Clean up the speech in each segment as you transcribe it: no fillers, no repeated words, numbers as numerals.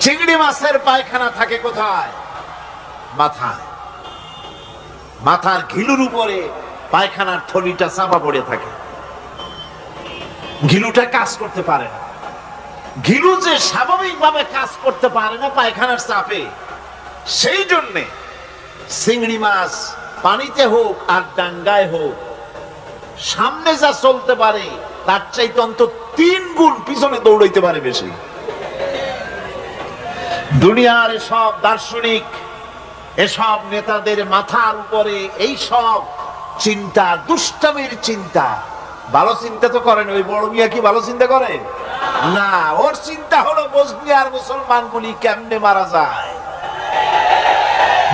চিংড়ি মাছের পায়খানা থাকে কোথায়? মাথায়। মাথার ঘিলুর উপরে পায়খানার থলিটা চাপা পড়ে থাকে, ঘিলুটা কাজ করতে পারে না। ঘিলু যে স্বাভাবিকভাবে কাজ করতে পারে না পায়খানার চাপে, সেই জন্যে চিংড়ি মাছ পানিতে হোক আর ডাঙ্গায় হোক সামনে যা চলতে পারে তার চাইতে অন্তত 3 গুণ পিছনে দৌড়াইতে পারে বেশি। দুনিয়ার সব দার্শনিক, এসব নেতাদের মাথার উপরে এই সব চিন্তা, দুষ্টামির চিন্তা। ভালো চিন্তা তো করেন ওই বড় মিয়া, কি ভালো চিন্তা করে না? ওর চিন্তা হলো বসনিয়ার মুসলমানগুলি কেমনে মারা যায়,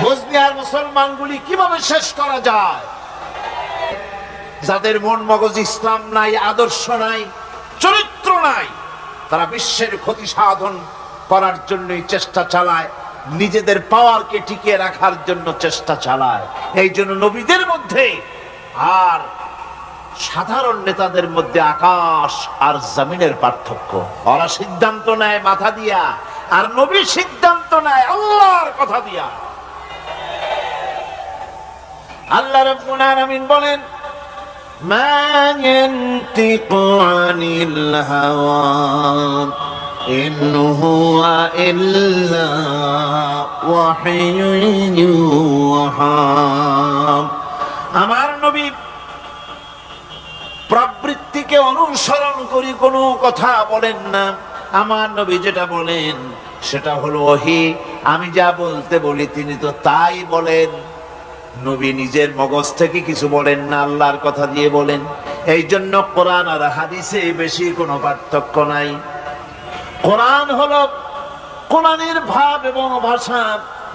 বসনিয়ার মুসলমানগুলি কিভাবে শেষ করা যায়। যাদের মন মগজ ইসলাম নাই, আদর্শ নাই, চরিত্র নাই, তারা বিশ্বের ক্ষতি সাধন করার জন্যই চেষ্টা চালায়, নিজেদের পাওয়ারকে টিকিয়ে রাখার জন্য চেষ্টা চালায়। এই জন্য নবীদের মধ্যে আর সাধারণ নেতাদের মধ্যে আকাশ আর জমিনের পার্থক্য। ওরা সিদ্ধান্ত নেয় মাথা দিয়া, আর নবী সিদ্ধান্ত নেয় আল্লাহর কথা দিয়া। আল্লাহ রাব্বুল আলামিন বলেন, মা ইয়ানতিকু আনিল হাওয়া ইন হুয়া ইল্লা ওয়াহয়ুন ইউহা। আমার নবী প্রবৃত্তিকে অনুসরণ করে কোনো কথা বলেন না। আমার নবী যেটা বলেন সেটা হলো ওহী। আমি যা বলতে বলি তিনি তো তাই বলেন। নবী নিজের মগজ থেকে কিছু বলেন না, আল্লাহর কথা দিয়ে বলেন। এই জন্য কোরআন আর হাদিসে বেশি কোনো পার্থক্য নাই। কোরআন হলো, কোরআনের ভাব এবং ভাষা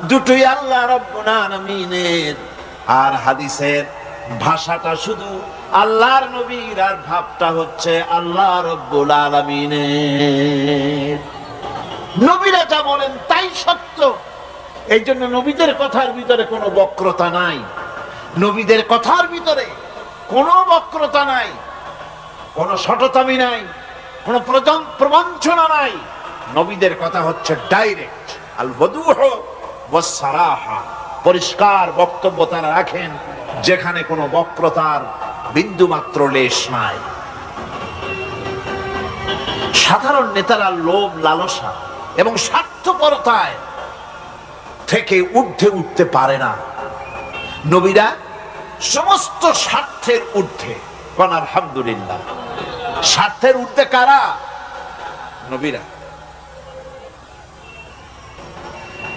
দুটোই আল্লাহ রাব্বুল আলামিনের, আর হাদিসের ভাষাটা শুধু আল্লাহর নবীর, আর ভাবটা হচ্ছে আল্লাহ রাব্বুল আলামিনের। নবীরা যা বলেন তাই সত্য। এই জন্য নবীদের কথার ভিতরে কোনো বক্রতা নাই, নবীদের কথার ভিতরে কোনো বক্রতা নাই, কোনো শটতামি নাই, কোনো প্রবঞ্চনা নাই। নবীদের কথা হচ্ছে ডাইরেক্ট, আল ওয়াদুহ ওয়াস সারাহা, পরিষ্কার বক্তব্য তারা রাখেন, যেখানে কোনো বক্রতার বিন্দু মাত্র লেশ নাই। সাধারণ নেতারা লোভ, লালসা এবং স্বার্থপরতায় থেকে ঊর্ধ্বে উঠতে পারে না। নবীরা সমস্ত স্বার্থের ঊর্ধ্বে। কোন আলহামদুলিল্লাহ। স্বার্থের ঊর্ধ্বে কারা? নবীরা।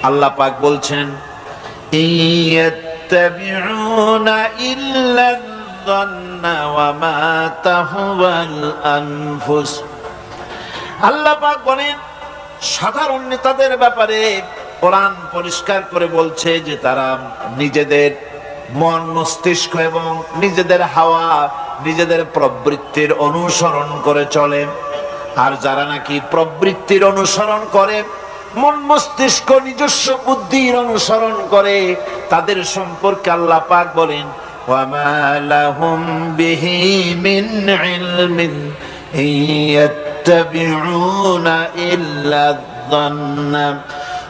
আল্লাহ পাক বলছেন, ইয়াত্তাবিউনা ইল্লা যান্না ওয়া মা তাহওয়াল আনফুস। আল্লাহ পাক বলেন সাধারণ নেতাদের ব্যাপারে কোরআন পরিষ্কার করে বলছে যে তারা নিজেদের মন, মস্তিষ্ক এবং নিজেদের হাওয়া, নিজেদের প্রবৃত্তির অনুসরণ করে চলে। আর যারা নাকি প্রবৃত্তির অনুসরণ করে, মন মস্তিষ্ক নিজস্ব বুদ্ধির অনুসরণ করে, তাদের সম্পর্কে আল্লাহ পাক বলেন, ওয়া মা লাহুম বিহি মিন ইলমিন ইয়াত্তাবিউনা ইল্লা যান্না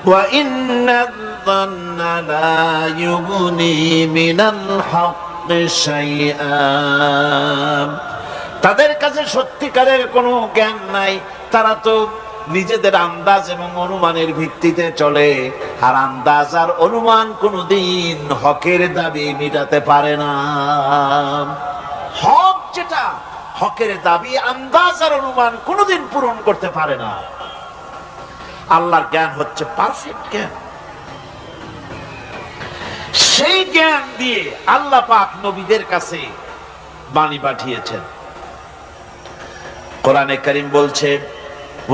ওয়া ইন্নায-যান্না লা ইউগনি মিনাল হাক্কি শাইআ। তাদের কাছে সত্যিকারের কোনো জ্ঞান নাই, তারা তো নিজেদের আন্দাজ এবং অনুমানের ভিত্তিতে চলে। আর আন্দাজ আর অনুমান কোনদিন হকের দাবি মেটাতে পারে না। হক যেটা, হকের দাবি আন্দাজ আর অনুমান কোনদিন পূরণ করতে পারে না। আল্লাহর জ্ঞান হচ্ছে পারফেক্ট জ্ঞান। সেই জ্ঞান দিয়ে আল্লাহ পাক নবীদের কাছে বাণী পাঠিয়েছেন। কোরআনে কারীম বলছে,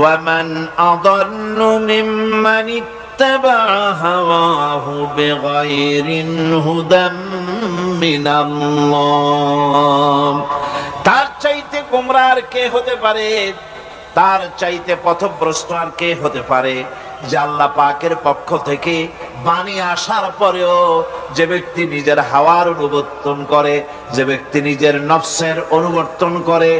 وَمَنْ أَضَلُّ مِمَّنِ اتَّبَعَ هَوَاهُ بِغَيْرِ هُدًى مِنَ اللَّهِ। তার চাইতে গোমরাহ আর কে হতে পারে, তার চাইতে পথভ্রষ্ট আর কে হতে পারে, যে আল্লাহ পাকের পক্ষ থেকে বাণী আসার পরেও যে ব্যক্তি নিজের হাওয়ার অনুবর্তন করে, যে ব্যক্তি নিজের নফসের অনুবর্তন করে,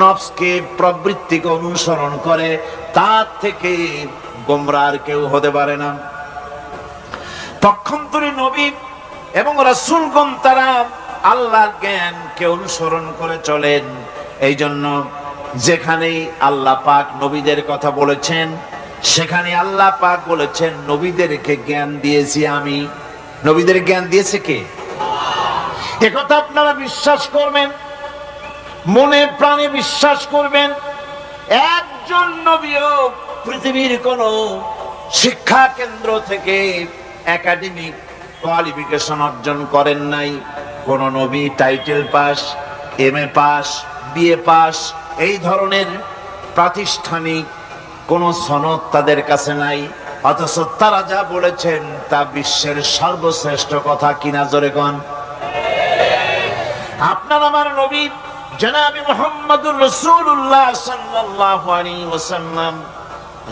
নফসকে, প্রবৃত্তিকে অনুসরণ করে, তার থেকে গোমরাহ আর কেউ হতে পারে না। পক্ষান্তরে নবী এবং রাসূলগণ তারা আল্লাহর জ্ঞানকে অনুসরণ করে চলেন। এই জন্য যেখানেই আল্লাহ পাক নবীদের কথা বলেছেন, সেখানে আল্লাহ পাক বলেছেন নবীদেরকে জ্ঞান দিয়েছি আমি। নবীদের জ্ঞান দিয়েছে কে? একথা আপনারা বিশ্বাস করবেন, মনে প্রাণে বিশ্বাস করবেন। একজন নবীও পৃথিবীর কোন শিক্ষা কেন্দ্র থেকে একাডেমিক কোয়ালিফিকেশন অর্জন করেন নাই। কোন নবী title pass, MA pass, BA pass এই ধরনের প্রাতিষ্ঠানিক কোন সনদ তাদের কাছে নাই। অথচ তারা যা বলেছেন তা বিশ্বের সর্বশ্রেষ্ঠ কথা কিনা জোরে কোন? আপনার আমার নবী জনাবে মুহাম্মদুর রাসূলুল্লাহ সাল্লাল্লাহু আলাইহি ওয়াসাল্লাম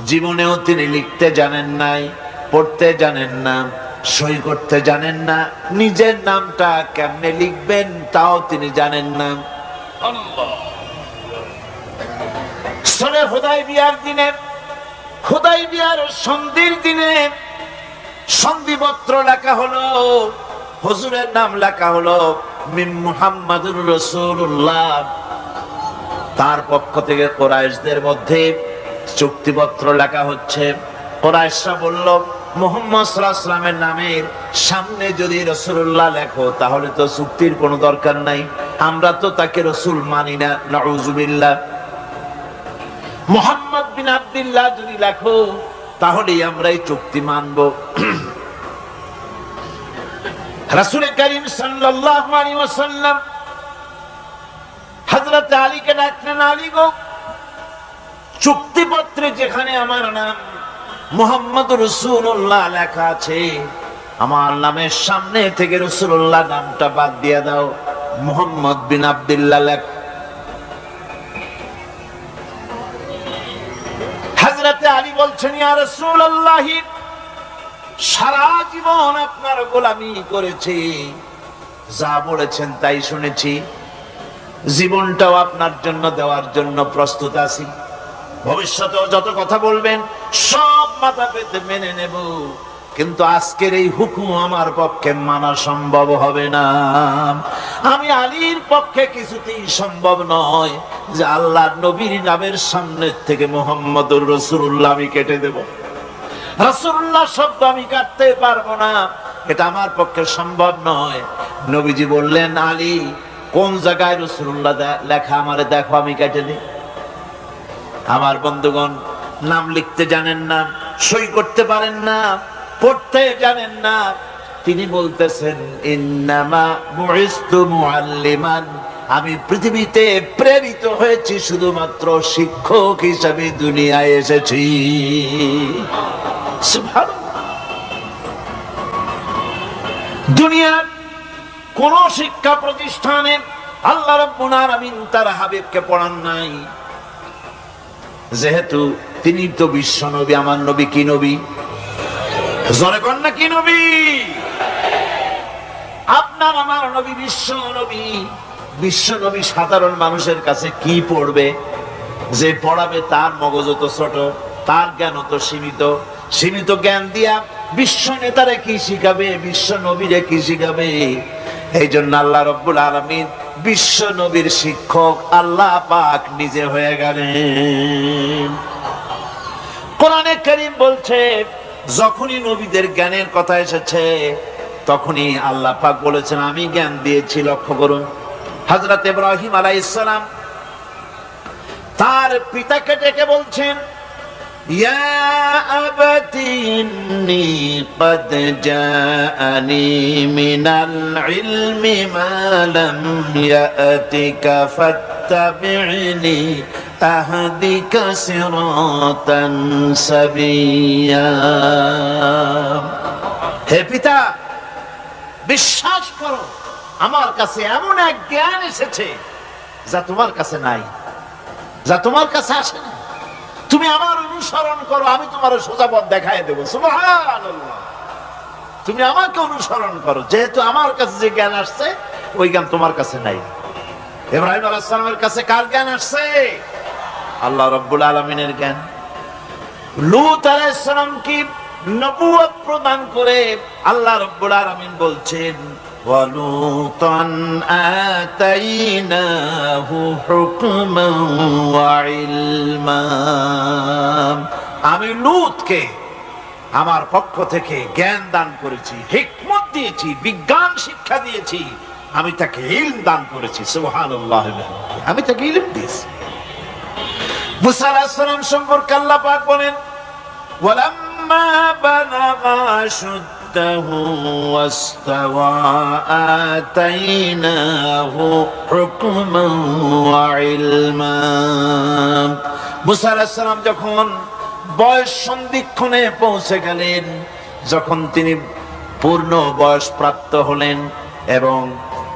জীবনেও তিনি লিখতে জানেন নাই, পড়তে জানেন না, সই করতে জানেন না, নিজের নামটা কেমনে লিখবেন তাও তিনি জানেন না। হুদায়বিয়ার দিনে, হুদায়বিয়ার সন্ধির দিনে সন্ধিপত্র লেখা হলো, হুজুরের নাম লেখা হলো মিন মুহাম্মাদুর রাসূলুল্লাহ। তার পক্ষ থেকে কুরাইশদের মধ্যে চুক্তিপত্র লেখা হচ্ছে। কুরাইশরা বলল মুহাম্মদ সাল্লাল্লাহু আলাইহি ওয়াসাল্লামের নামের সামনে যদি রাসূলুল্লাহ লেখো তাহলে তো চুক্তির কোনো দরকার নাই, আমরা তো তাকে রাসূল মানি না, নাউযুবিল্লাহ। মুহাম্মদ বিন আব্দুল্লাহ যদি লেখো তাহলে আমরা এই চুক্তি মানব। রাসূল করিম সাল্লাল্লাহু আলাইহি ওয়াসাল্লাম হযরত আলীকে ডাকলেন, আলী গো, চুক্তিপত্রে যেখানে আমার নাম মুহাম্মদুর রাসূলুল্লাহ লেখা আছে, আমার নামের সামনে থেকে রাসূলুল্লাহ নামটা বাদ দিয়ে দাও, মুহাম্মদ বিন আব্দুল্লাহ লেখ। হযরত আলী বলছেন, ইয়া রাসূলুল্লাহ, সারা জীবন আপনার গোলামি করেছি, যা বলেছেন তাই শুনেছি, জীবনটাও আপনার জন্য দেওয়ার জন্য প্রস্তুত আছি, ভবিষ্যতেও যত কথা বলবেন সব মাথা পেতে মেনে নেব, কিন্তু আজকের এই হুকুম আমার পক্ষে মানা সম্ভব হবে না। আমি আলীর পক্ষে কিছুতেই সম্ভব নয় যে আল্লাহর নবীর নামের সামনে থেকে মুহাম্মদুর রাসূলুল্লাহ আমি কেটে দেব, রাসূলুল্লাহ শব্দ আমি কাটতে পারবো না, এটা আমার পক্ষে সম্ভব নয়। নবীজি বললেন, আলী, কোন জায়গায় রাসূলুল্লাহ লেখা আমারে দেখো, আমি কেটে দিই। আমার বন্ধুগণ, নাম লিখতে জানেন না, সই করতে পারেন না, পড়তে জানেন না, তিনি বলতেছেন ইন্নামা বুইসতু মুআল্লিমান, আমি পৃথিবীতে প্রেরিত হয়েছি শুধুমাত্র শিক্ষক হিসেবে দুনিয়ায় এসেছি। সুবহানাল্লাহ। দুনিয়ার কোন শিক্ষা প্রতিষ্ঠানে আল্লাহ রাব্বুল আলামিন তার হাবিবকে পড়ান নাই, যেহেতু তিনি তো বিশ্ব নবী। আমার নবী কি নবী? জোরে কোন না কি নবী? আপনার আমার নবী বিশ্ব নবী। বিশ্ব নবী সাধারণ মানুষের কাছে কি পড়বে? যে পড়াবে তার মগজ তো ছোট, তার জ্ঞান তো সীমিত। সীমিত জ্ঞান দিয়া বিশ্ব নেতারে কি শিখাবে, বিশ্ব নবীরে কি শিখাবে? এই জন্য আল্লাহ রাব্বুল আলামিন বিশ্ব নবীর শিক্ষক আল্লাহ পাক নিজে হয়ে গেলেন। কোরআনে কারীম বলছে, যখনই নবীদের জ্ঞানের কথা এসেছে তখনই আল্লাহ পাক বলেছেন আমি জ্ঞান দিয়েছি। লক্ষ্য করুন, হযরত ইব্রাহিম আলাইহিস সালাম তার পিতাকে ডেকে বলছেন, ইয়া আবাতি ইন্নী ক্বাদ জাআনি মিনাল ইলমি মা লাম ইয়াতিকা ফাত্তাবি'নি আহদিকা সিরাতান সাবিয়্যা। হে পিতা, বিশ্বাস করো, আমার কাছে এমন এক জ্ঞান এসেছে যা তোমার কাছে নাই, যা তোমার কাছে আসে না। তুমি আমার অনুসরণ করো, আমি তোমার সোজা পথ দেখায় দেবো। সুবহানাল্লাহ। তুমি আমাকে অনুসরণ করো, যেহেতু আমার কাছে যে জ্ঞান আসছে ওই জ্ঞান তোমার কাছে নাই। ইব্রাহিম আলাইহিস সালামের কাছে কার জ্ঞান আসছে? আল্লাহ রাব্বুল আলামিনের জ্ঞান। লূত আলাইহিস সালাম কি নবুয়ত প্রদান করে আল্লাহ রাব্বুল আলামিন বলছেন ওয়ালুতান আতাইনাহু হুকমান ওয়া ইলমা, আমি লূতকে আমার পক্ষ থেকে জ্ঞান দান করেছি, হিকমত দিয়েছি, বিজ্ঞান শিক্ষা দিয়েছি, আমি তাকে ইলম দান করেছি। সুবহানাল্লাহ, আমি তাকে ইলম দিয়েছি। মুসা আলাইহিস সালাম সম্পর্কে আল্লাহ পাক বলেন ওয়ালাম্মা বালাগা আশুদ্দাহু ওয়াস্তাওয়া আতাইনাহু হুকমান ওয়া ইলমা। মুসা আলাইহিস সালাম যখন বয়স সন্ধিক্ষণে পৌঁছে গেলেন, যখন তিনি পূর্ণ বয়স প্রাপ্ত হলেন এবং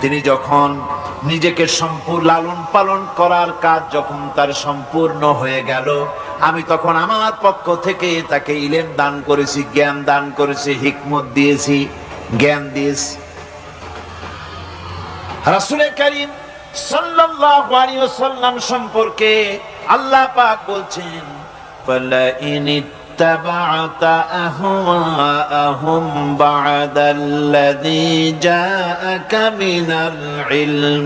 তিনি যখন নিজেকে সম্পূর্ণ লালন পালন করার কাজ যখন তার সম্পূর্ণ হয়ে গেল, আমি তখন আমার পক্ষ থেকে তাকে ইলম দান করেছি, জ্ঞান দান করেছি, হিকমত দিয়েছি, জ্ঞান দিয়েছি। রাসূল কারীম সাল্লাল্লাহু আলাইহি ওয়াসাল্লাম সম্পর্কে আল্লাহ পাক বলছেন فَلَئِنِ اتَّبَعْتَ أَهْوَاءَهُمْ بَعْدَ الَّذِي جَاءَكَ مِنَ الْعِلْمِ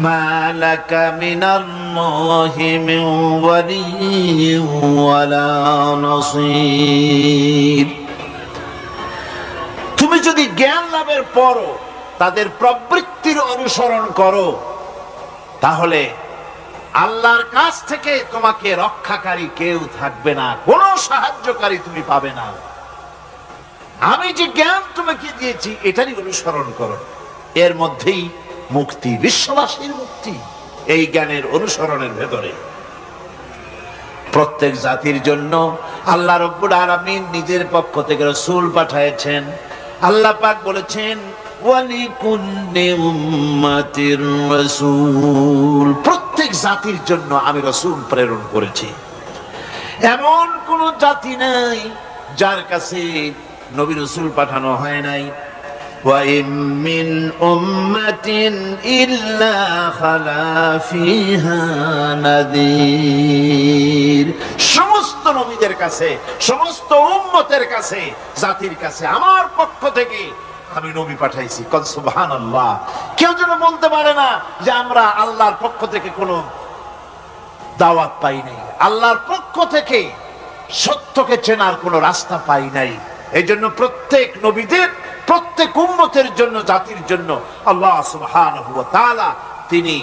مَا لَكَ مِنَ اللَّهِ مِنْ وَلِيٍّ وَلَا نَصِيرٍ। তুমি যদি জ্ঞান লাভের পরও তাদের প্রবৃত্তির অনুসরণ করো, তাহলে আল্লাহর কাছ থেকে তোমাকে রক্ষাকারী কেউ থাকবে না, কোনো সাহায্যকারী তুমি পাবে না। আমি যে জ্ঞান তোমাকে দিয়েছি এটারই অনুসরণ করো, এর মধ্যেই মুক্তি, বিশ্ববাসীর মুক্তি এই জ্ঞানের অনুসরণের ভেতরে। প্রত্যেক জাতির জন্য আল্লাহ রাব্বুল আলামিন নিজের পক্ষ থেকে রাসূল পাঠিয়েছেন। আল্লাহ পাক বলেছেন ওয়ালিকুল্লি উম্মাতির রাসূল, প্রত্যেক জাতির জন্য আমি রাসূল প্রেরণ করেছি। এমন কোন জাতি নাই যার কাছে নবী রাসূল পাঠানো হয় নাই। ওয়া ইম মিন উম্মাতিন ইল্লা খালা ফিহা নাযীর, সমস্ত নবীদের কাছে, সমস্ত উম্মতের কাছে, জাতির কাছে আমার পক্ষ থেকে আমি নবী পাঠাইছি। কল সুবহানাল্লাহ। কেউ যেন বলতে পারে না যে আমরা আল্লাহর পক্ষ থেকে কোনো দাওয়াত পাই নাই, আল্লাহর পক্ষ থেকে সত্যকে চেনার কোনো রাস্তা পাই নাই। এই জন্য প্রত্যেক নবীদের, প্রত্যেক উম্মতের জন্য, জাতির জন্য আল্লাহ সুবহানাহু ওয়া তাআলা তিনি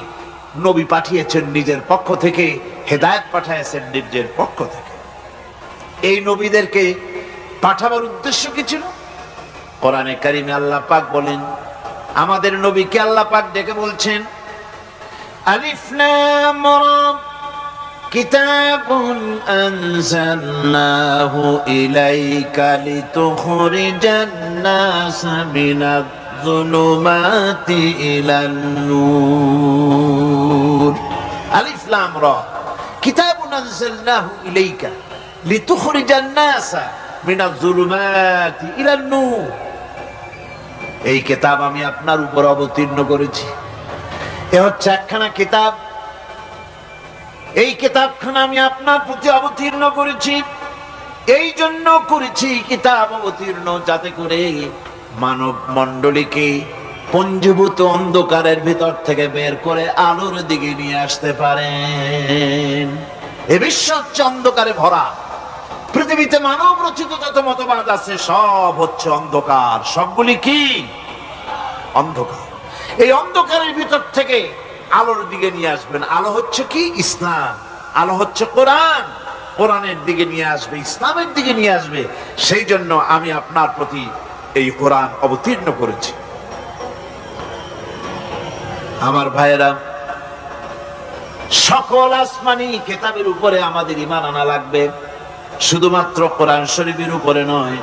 নবী পাঠিয়েছেন নিজের পক্ষ থেকে, হেদায়েত পাঠিয়েছেন নিজের পক্ষ থেকে। এই নবীদেরকে পাঠাবার উদ্দেশ্য কি ছিল? কোরআনে কারিমে আল্লাহ পাক বলেন, আমাদের নবীকে আল্লাহ পাক ডেকে বলছেন আলিফ লাম রা কিতাবুন আনজালনাহু ইলাইকা লিতুখরিজান নাস মিনাজ যুলুমাতি ইলান নূর। আলিফ লাম রা কিতাবুন আনজালনাহু ইলাইকা লিতুখরিজান নাস মিনাজ যুলুমাতি ইলান নূর। এই কিতাব আমি আপনার উপর অবতীর্ণ করেছি। এ হচ্ছে একখানা কিতাব, এই কিতাবখানা আমি আপনার প্রতি অবতীর্ণ করেছি। এই জন্য করেছি কিতাব অবতীর্ণ, যাতে করে মানব মণ্ডলীকে পঞ্জীভূত অন্ধকারের ভিতর থেকে বের করে আলোর দিকে নিয়ে আসতে পারেন। এ বিশ্ব হচ্ছে অন্ধকারে ভরা। পৃথিবীতে মানব রচিত যত মতবাদ আছে সব হচ্ছে অন্ধকার। সবগুলি কি? অন্ধকার। এই অন্ধকারের ভিতর থেকে আলোর দিকে নিয়ে আসবেন। আলো হচ্ছে কি? ইসলাম। আলো হচ্ছে কোরআন। কোরআনের দিকে নিয়ে আসবে, ইসলামের দিকে নিয়ে আসবে। সেই জন্য আমি আপনার প্রতি এই কোরআন অবতীর্ণ করেছি। আমার ভাইয়েরা, সকল আসমানি কিতাবের উপরে আমাদের ঈমান আনা লাগবে। শুধুমাত্র কোরআন শরীফের উপরে নয়,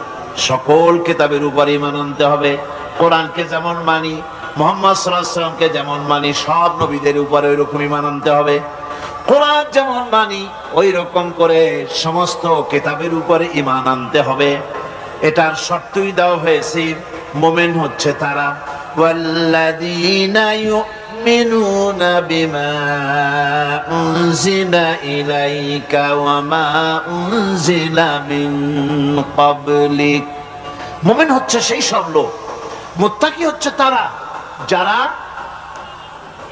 সকল কিতাবের উপরে ঈমান আনতে হবে। কোরআনকে যেমন মানি, মুহাম্মদ সাল্লাল্লাহু আলাইহি ওয়াসাল্লামকে যেমন মানি, সব নবীদের উপরে ওই রকম ঈমান আনতে হবে। কোরআন যেমন মানি ওই রকম করে সমস্ত কিতাবের উপরে ঈমান আনতে হবে। এটার শর্তই দেওয়া হয়েছে, মুমিন হচ্ছে তারা ওয়াল্লাযীনা يؤمنون بما أنزل إليك وما أنزل من قبلك মুমিন হচ্ছে সেই সব লোক, মুত্তাকি হচ্ছে তারা যারা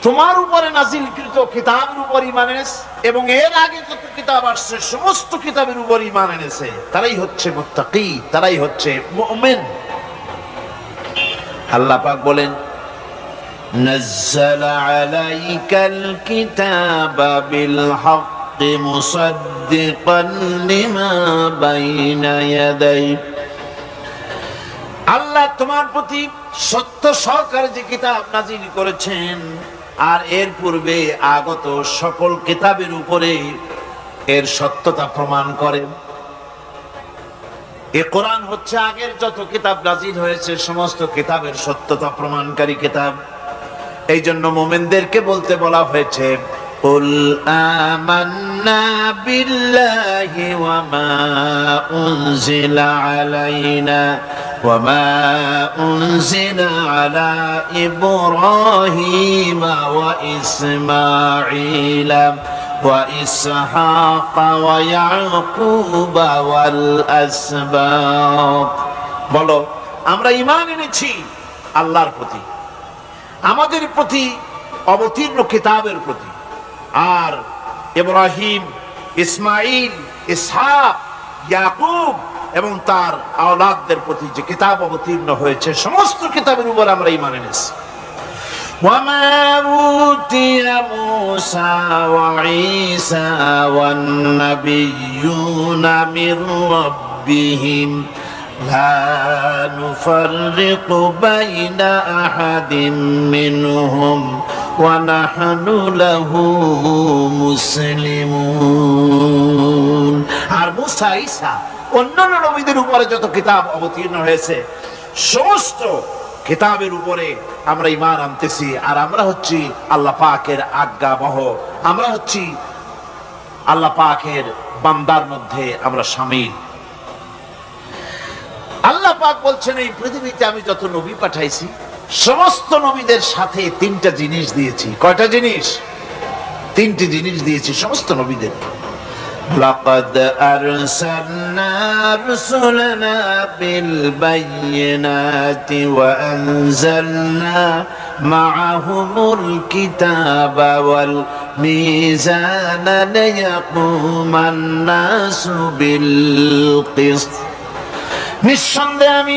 তোমার উপরে নাজিলকৃত কিতাবের উপর ঈমান এনেছে এবং এর আগে যত কিতাব আসছে সমস্ত কিতাবের উপর ঈমান এনেছে, তারাই হচ্ছে মুত্তাকি, তারাই হচ্ছে মুমিন। আল্লাহ পাক বলেন, নাযালা আলাইকাল কিতাবা বিল হাক্কি মুসাদ্দিকান লিমা বাইনা ইয়াদাইহি, আল্লাহ তোমার প্রতি সত্য সহকারে যে কিতাব নাজিল করেছেন আর এর পূর্বে আগত সকল কিতাবের উপরে এর সত্যতা প্রমাণ করে। এই কোরআন হচ্ছে আগের যত কিতাব নাজিল হয়েছে সমস্ত কিতাবের সত্যতা প্রমাণকারী কিতাব। এই জন্য মুমিনদেরকে বলতে বলা হয়েছে, কুল আমান্না বিল্লাহি ওয়া মা উনজিলা আলাইনা ওয়া মা উনজিলা আলা ইব্রাহিমা ওয়া ইসমাঈলা ওয়া ইসহাকা ওয়া ইয়াকুবা ওয়াল আসবাত। বলো, আমরা ঈমান এনেছি আল্লাহর প্রতি, আমাদের প্রতি অবতীর্ণ কিতাবের প্রতি, আর ইব্রাহিম, ইসমাইল, ইসহাক, ইয়াকুব এবং তার আওলাদদের প্রতি যে কিতাব অবতীর্ণ হয়েছে সমস্ত কিতাবের উপর আমরা ঈমান এনেছি। ওয়ামা উতিয়া মূসা ওয়া ঈসা ওয়ান নাবিয়্যুনা মির রাব্বিহিম লা নুফাররিকু বাইনা আহাদিম মিনহুম ওয়া নাহনু লাহু মুসলিমুন। আর মূসা, ঈসা, অন্যান্য নবীদের উপরে যত কিতাব অবতীর্ণ হয়েছে সমস্ত কিতাবের উপরে আমরা ঈমান আনতেছি, আর আমরা হচ্ছি আল্লাহ পাকের আজ্ঞাবহ, আমরা হচ্ছি আল্লাহ পাকের বান্দার মধ্যে আমরা শামিল। আল্লাহ পাক বলছেন, এই পৃথিবীতে আমি যত নবী পাঠাইছি সমস্ত নবীদের সাথে তিনটা জিনিস দিয়েছি। কয়টা জিনিস? তিনটি জিনিস দিয়েছি সমস্ত নবীদের। লাকাদ আরসালনা রুসুলানা বিল বায়িনাতি ওয়া আনজালনা মাআহুমুল কিতাবা ওয়াল মিজানা লিয়াকুমান নাসু বিল কিসত। নিঃসন্দেহে আমি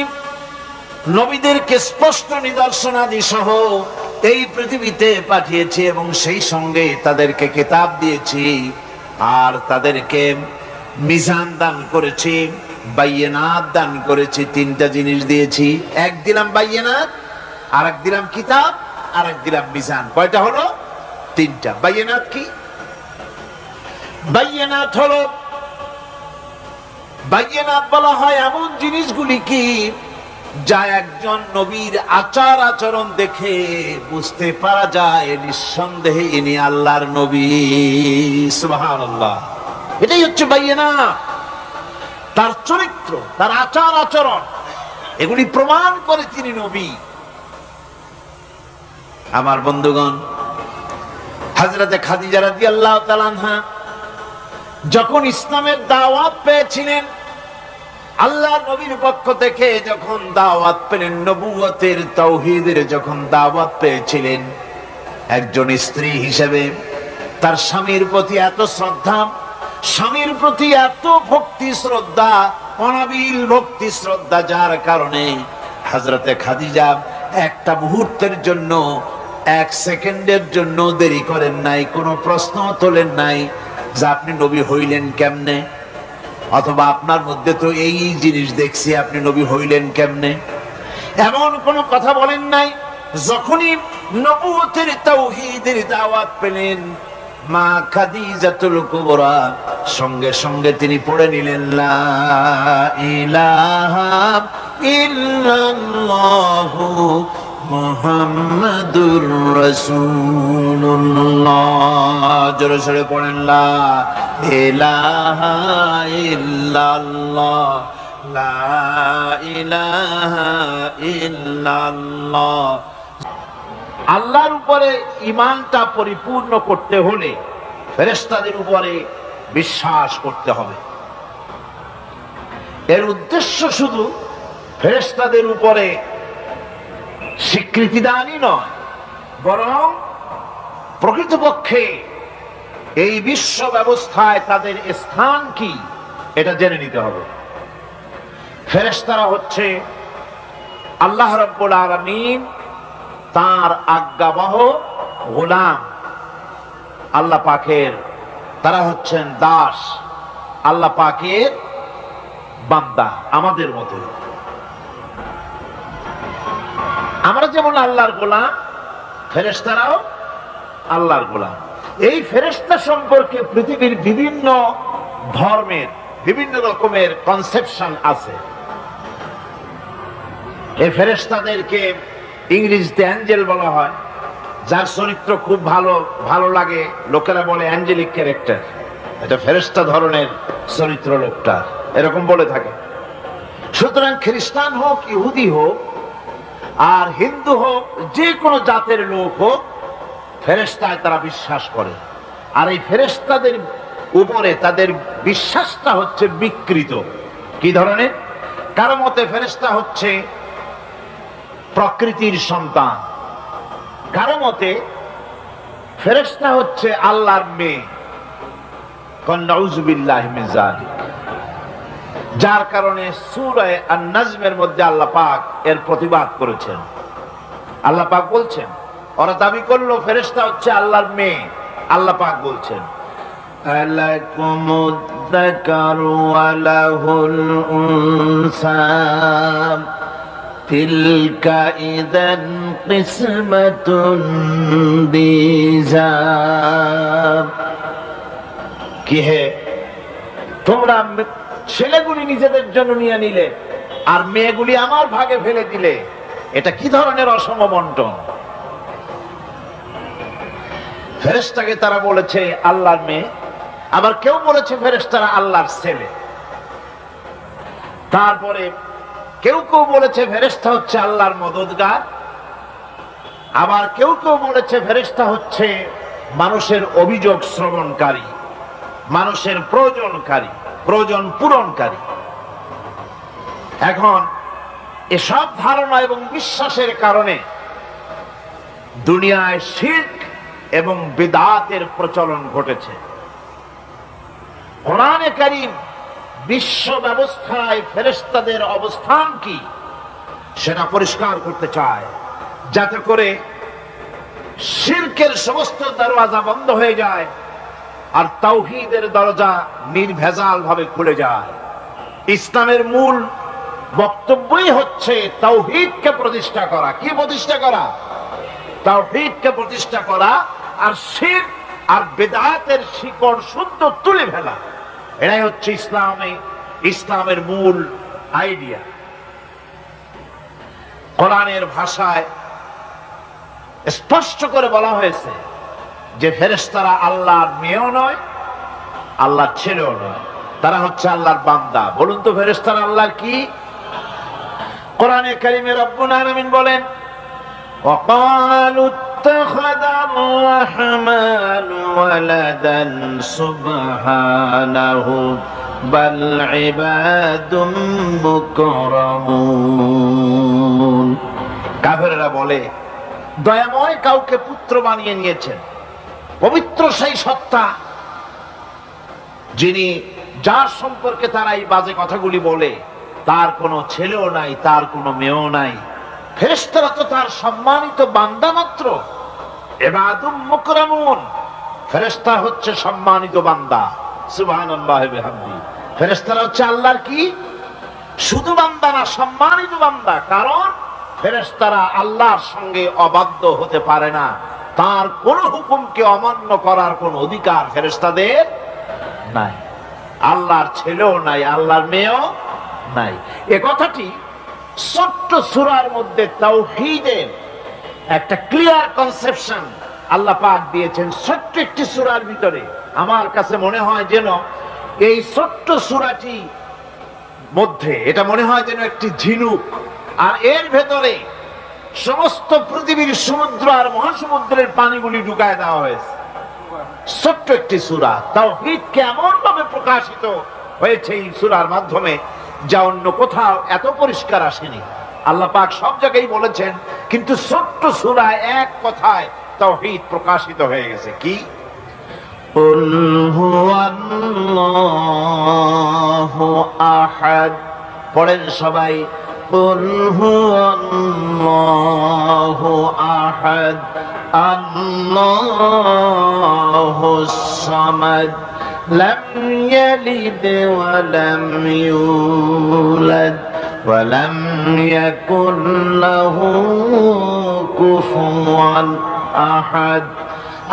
নবীদেরকে স্পষ্ট নিদর্শনাদি সহ এই পৃথিবীতে পাঠিয়েছি এবং সেই সঙ্গে তাদেরকে কিতাব দিয়েছি আর তাদেরকে মিজান দান করেছি, বাইয়িনাত দান করেছি। তিনটা জিনিস দিয়েছি, এক দিলাম বাইয়িনাত, আর এক দিলাম কিতাব, আর এক দিলাম মিজান। কয়টা হলো? তিনটা। বাইয়িনাত কি? বাইয়িনাত হলো, বাইয়িনাত বলা হয় এমন জিনিসগুলি কি যা একজন নবীর আচার আচরণ দেখে বুঝতে পারা যায় নিঃসন্দেহে ইনি আল্লাহর নবী। সুবহানাল্লাহ। এটাই হচ্ছে বাইয়িনাত। তার চরিত্র, তার আচার আচরণ, এগুলি প্রমাণ করে তিনি নবী। আমার বন্ধুগণ, হযরতে খাদিজা রাদিয়াল্লাহু তাআলা আনহা যখন ইসলামের দাওয়াত পেয়েছিলেন, আল্লাহর নবীর পক্ষ থেকে যখন দাওয়াত পেলেন, নবুয়তের তাওহীদের যখন দাওয়াত পেয়েছিলেন, একজন স্ত্রী হিসেবে তার স্বামীর প্রতি এত শ্রদ্ধা, স্বামীর প্রতি এত ভক্তি শ্রদ্ধা, অনাবিল ভক্তি শ্রদ্ধা, যার কারণে হযরতে খাদিজা একটা মুহূর্তের জন্য, এক সেকেন্ডের জন্য দেরি করেন নাই, কোনো প্রশ্ন তোলেন নাই যে আপনি নবী হইলেন কেমনে, অথবা আপনার মধ্যে তো এই জিনিস দেখছি, আপনি নবী হইলেন কেমনে, এমন কোন কথা বলেন নাই। যখনই নবুয়তের তাওহীদের দাওয়াত পেলেন, মা খাদিজাতুল কুবরা সঙ্গে সঙ্গে তিনি পড়ে নিলেন, লা ইলাহা ইল্লাল্লাহু মুহাম্মাদুর রাসূলুল্লাহ। জোরে সোরে পড়েন, লা ইলাহা ইল্লাল্লাহ, লা ইলাহা ইল্লাল্লাহ। আল্লাহর উপরে ঈমানটা পরিপূর্ণ করতে হলে ফেরেশতাদের উপরে বিশ্বাস করতে হবে। এর উদ্দেশ্য শুধু ফেরেশতাদের উপরে স্বীকৃতি দানই নয়, বরং প্রকৃতপক্ষে এই বিশ্ব ব্যবস্থায় তাদের স্থান কি এটা জেনে নিতে হবে। ফেরেশতারা হচ্ছে আল্লাহ রাব্বুল আলামিন তার আজ্ঞাবহ গোলাম, আল্লাহ পাকের তারা হচ্ছেন দাস, আল্লাহ পাকের বান্দা। আমাদের মতো আমরা যেমন আল্লাহর গোলাম, ফেরেশতারাও আল্লাহর গোলাম। এই ফেরেশতা সম্পর্কে পৃথিবীর বিভিন্ন ধর্মের বিভিন্ন রকমের কনসেপশন আছে। এই ফেরেশতাদেরকে ইংরেজিতে অ্যাঞ্জেল বলা হয়, যার চরিত্র খুব ভালো লাগে, লোকেরা বলে অ্যাঞ্জেলিক ক্যারেক্টার, এটা ফেরেশতা ধরনের চরিত্র লোকটা, এরকম বলে থাকে। সুতরাং খ্রিস্টান হোক, ইহুদি হোক, আর হিন্দু হোক, যে কোনো জাতের লোক হোক, ফেরেশতায় তারা বিশ্বাস করে। আর এই ফেরেশতাদের উপরে তাদের বিশ্বাসটা হচ্ছে বিকৃত। কি ধরনের? কারো মতে ফেরেশতা হচ্ছে প্রকৃতির সন্তান, কারো মতে ফেরেশতা হচ্ছে আল্লাহর মেয়ে, নাউযুবিল্লাহি মিন যালিক। যার কারণে সূরা আন-নাজমের মধ্যে আল্লাহ পাক এর প্রতিবাদ করেছেন। আল্লাহ পাক বলছেন, ওরা দাবি করলো ফেরেশতা হচ্ছে আল্লাহর মেয়ে। আল্লাহ পাক বলছেন, আলাকুমুদ যাকারু ওয়া লাহুল উনসা তিলকা ইযান কিসমাতুন দিজা। কি হে, তোমরা ছেলেগুলি নিজেদের জন্য নিয়ে নিলে আর মেয়েগুলি আমার ভাগে ফেলে দিলে, এটা কি ধরনের অসম বন্টন? ফেরেশতাকে তারা বলেছে আল্লাহর মেয়ে, আবার কেউ বলেছে ফেরেশতারা আল্লাহর ছেলে। তারপরে কেউ কেউ বলেছে ফেরেশতা হচ্ছে আল্লাহর মদদগার, আবার কেউ কেউ বলেছে ফেরেশতা হচ্ছে মানুষের অভিযোগ শ্রবণকারী, মানুষের প্রয়োজন পূরণকারী। এখন এসব ধারণা এবং বিশ্বাসের কারণে দুনিয়ায় শিরক এবং বিদআতের প্রচলন ঘটেছে। কোরআনে কারীম বিশ্ব ব্যবস্থায় ফেরেশতাদের অবস্থান কি সেটা পরিষ্কার করতে চায়, যাতে করে শিরকের সমস্ত দরওয়াজা বন্ধ হয়ে যায় আর তাওহীদের দরজা নির্ভেজাল ভাবে খুলে যায়। ইসলামের মূল বক্তব্যই হচ্ছে তাওহীদকে প্রতিষ্ঠা করা। কি প্রতিষ্ঠা করা? তাওহীদকে প্রতিষ্ঠা করা, আর শিরক আর বিদআতের শিকড় শুদ্ধ তুলে ফেলা। এটাই হচ্ছে ইসলামের মূল আইডিয়া। কোরআনের ভাষায় স্পষ্ট করে বলা হয়েছে যে ফেরেশতারা আল্লাহর মেয়েও নয়, আল্লাহর ছেলেও নয়, তারা হচ্ছে আল্লাহর বান্দা। বলুন তো ফেরেশতারা আল্লাহর কি? কোরআনে কারীমে রব্বুল আলামিন বলেন, وقالوا اتخذ الرحمن ولدا سبحانه بل عباد مكرمون। কাফেররা বলে দয়াময় কাউকে পুত্র বানিয়ে নিয়েছেন। পবিত্র সেই সত্তা যিনি, যার সম্পর্কে তারা এই বাজে কথাগুলি বলে, তার কোনো ছেলেও নাই, তার কোনো মেয়েও নাই। ফেরেশতারা তো তার সম্মানিত বান্দা মাত্র। ইবাদুম মুকরামুন, ফেরেশতা হচ্ছে সম্মানিত বান্দা। সুবহানাল্লাহি ওয়া বিহামদিহি। ফেরেশতারা হচ্ছে আল্লাহর কি? শুধু বান্দা না, সম্মানিত বান্দা। কারণ ফেরেশতারা আল্লাহর সঙ্গে অবাধ্য হতে পারে না, তার কোন হুকুমকে অমান্য করার কোন অধিকার ফেরেশতাদের নাই। আল্লাহর ছেলেও নাই, আল্লাহর মেয়েও নাই। এ কথাটি ছোট্ট সূরার মধ্যে তাওহীদের একটা ক্লিয়ার কনসেপশন আল্লাহ পাক দিয়েছেন, ছোট্ট একটি সূরার ভিতরে। আমার কাছে মনে হয় যেন এই ছোট্ট সূরাটি মধ্যে এটা মনে হয় যেন একটি ঝিনুক, আর এর ভেতরে সমস্ত পৃথিবীর সমুদ্র আর মহাসমুদ্রের পানিগুলি ঢুকায় দেওয়া হয়েছে। ছোট্ট একটি সূরা তাওহীদ কেমন ভাবে প্রকাশিত হয়েছে এই সূরার মাধ্যমে, যা অন্য কোথাও এত পরিষ্কার আসেনি। আল্লাহ পাক সব জায়গায় বলেছেন, কিন্তু ছোট্ট সূরায় এক কথায় তাওহীদ প্রকাশিত হয়ে গেছে। কি? কুল হুয়াল্লাহু আহাদ। পড়েন সবাই, কুল হুয়াল্লাহু আহাদ আল্লাহুস সামাদ লাম ইয়ালিদ ওয়া লাম ইউলাদ ওয়া লাম ইয়াকুল লাহু কুফুয়ান আহাদ।